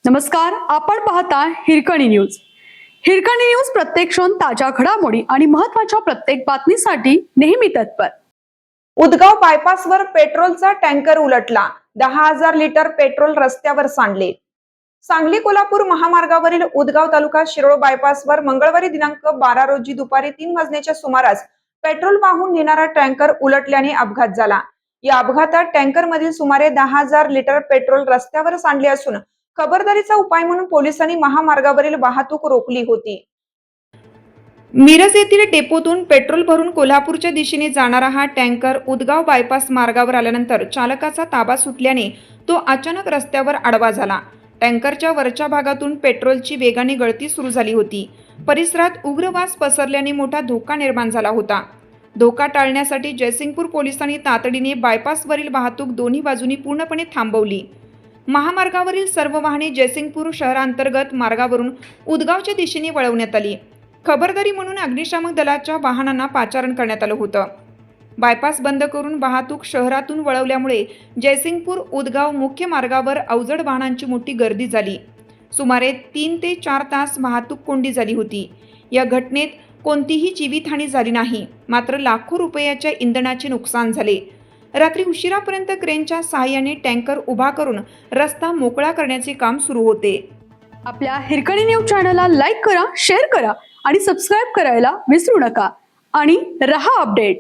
नमस्कार, आपण पाहता हिरकणी न्यूज. हिरकणी न्यूज प्रत्येक क्षण ताज्या घडामोडी आणि महत्त्वाच्या प्रत्येक बातमीसाठी नेहमी तत्पर. उदगाव बायपासवर पेट्रोलचा टँकर उलटला. 10,000 लिटर पेट्रोल रस्त्यावर सांडले. सांगली कोल्हापूर महामार्गावरील उदगाव तालुका शिरोळ बायपासवर मंगळवारी दिनांक 12 रोजी दुपारी 3 वाजण्याच्या सुमारास पेट्रोल वाहून नेणारा टँकर उलटल्याने अपघात झाला. या अपघातात टँकर मधील सुमारे 10,000 लिटर पेट्रोल रस्त्यावर सांडले असून खबरदारीचा उपाय म्हणून पोलिसांनी महामार्गावरील वाहतूक रोखली होती. मिरज येथील डेपोतून पेट्रोल भरून कोल्हापूरच्या दिशेने जाणारा हा टँकर उदगाव बायपास मार्गावर आल्यानंतर चालकाचा ताबा सुटल्याने तो अचानक रस्त्यावर आडवा झाला. टँकरच्या वरच्या भागातून पेट्रोलची वेगाने गळती सुरू झाली होती. परिसरात उग्र वास पसरल्याने मोठा धोका निर्माण झाला होता. धोका टाळण्यासाठी जयसिंगपूर पोलिसांनी तातडीने बायपासवरील वाहतूक दोन्ही बाजूनी पूर्णपणे थांबवली. महामार्गावरील सर्व वाहने जयसिंगपूर शहरांतर्गत मार्गावरून उदगावच्या दिशेने वळवण्यात आली. खबरदारी म्हणून अग्निशामक दलाच्या वाहनांना पाचारण करण्यात आलं होतं. बायपास बंद करून वाहतूक शहरातून वळवल्यामुळे जयसिंगपूर उदगाव मुख्य मार्गावर अवजड वाहनांची मोठी गर्दी झाली. सुमारे 3 ते 4 तास वाहतूक कोंडी झाली होती. या घटनेत कोणतीही जीवितहानी झाली नाही, मात्र लाखो रुपयाच्या इंधनाचे नुकसान झाले. रात्री उशिरापर्यंत क्रेनच्या सहाय्याने टँकर उभा करून रस्ता मोकळा करण्याचे काम सुरू होते. आपल्या हिरकणी न्यूज चॅनलला लाईक करा, शेअर करा आणि सबस्क्राईब करायला विसरू नका आणि रहा अपडेट.